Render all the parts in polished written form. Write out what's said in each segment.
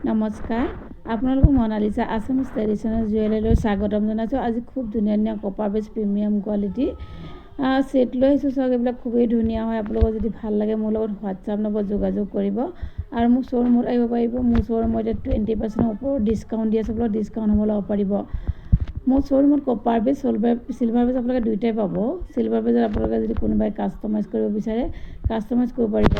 নমস্কাৰ, আপোনালোকক Monalisa Assamese traditional জুৱেলাৰীলৈ স্বাগতম জনাইছোঁ। আজি খুব ধুনীয়া ধুনীয়া কপাৰ বেছ প্ৰিমিয়াম কোৱালিটি ছেট লৈ আহিছোঁ। চাওক, এইবিলাক খুবেই ধুনীয়া হয়। আপোনালোকৰ যদি ভাল লাগে মোৰ লগত হোৱাটছআপ নম্বৰত যোগাযোগ কৰিব আৰু মোৰ শ্ব'ৰুমত আহিব পাৰিব। মোৰ শ্ব'ৰুমত এতিয়া 20% ওপৰত ডিছকাউণ্ট দি আছে। আপোনালোক ডিছকাউণ্ট হ'ব ল'ব পাৰিব। মোৰ শ্ব'ৰুমত কপাৰ বেছ চিলভাৰ বেছ আপোনালোকে দুয়োটাই পাব। চিলভাৰ বেছত আপোনালোকে যদি কোনোবাই কাষ্টমাইজ কৰিব বিচাৰে কাষ্টমাইজ কৰিব পাৰিব।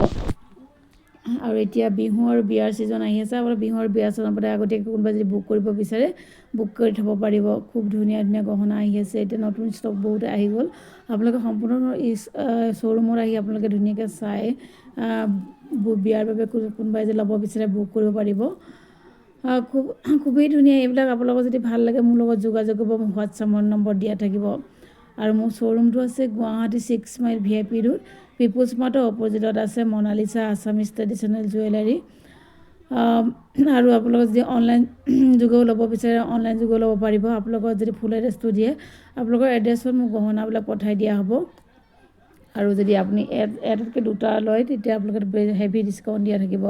আৰু এতিয়া বিহু আৰু বিয়াৰ ছিজন আহি আছে। আপোনাৰ বিহু আৰু বিয়াৰ ছিজন আপোনাৰ আগতীয়াকৈ কোনোবাই যদি বুক কৰিব বিচাৰে বুক কৰি থ'ব পাৰিব। খুব ধুনীয়া ধুনীয়া গহনা আহি আছে। এতিয়া নতুন ষ্টক বহুত আহি গ'ল। আপোনালোকে সম্পূৰ্ণ শ্ব'ৰুমত আহি আপোনালোকে ধুনীয়াকৈ চাই বিয়াৰ বাবে কোনোবাই যদি ল'ব বিচাৰে বুক কৰিব পাৰিব। খুবেই ধুনীয়া এইবিলাক। আপোনালোকৰ যদি ভাল লাগে মোৰ লগত যোগাযোগ কৰিব। মোৰ হোৱাটছআপৰ নম্বৰ দিয়া থাকিব। আৰু মোৰ শ্ব'ৰুমটো আছে Guwahati 6 mile VIP road, peoples মাৰ্টৰ অপ'জিটত আছে মনালিছা আছামিজ ট্ৰেডিশ্যনেল জুৱেলাৰী। আৰু আপোনালোকে যদি অনলাইন যোগেও ল'ব বিচাৰে অনলাইন যোগেও ল'ব পাৰিব। আপোনালোকৰ যদি ফুল এড্ৰেছটো দিয়ে আপোনালোকৰ এড্ৰেছত মোক গহনাবিলাক পঠাই দিয়া হ'ব। আৰু যদি আপুনি এটাতকৈ দুটা লয় তেতিয়া আপোনালোকে হেভি ডিছকাউণ্ট দিয়া থাকিব।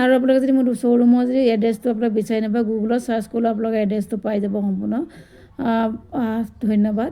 আৰু আপোনালোকে যদি মোৰ শ্ব'ৰুমৰ যদি এড্ৰেছটো আপোনালোকে বিচাৰি নাপায় গুগলত চাৰ্চ কৰিলেও আপোনালোকে এড্ৰেছটো পাই যাব সম্পূৰ্ণ। ধন্যবাদ।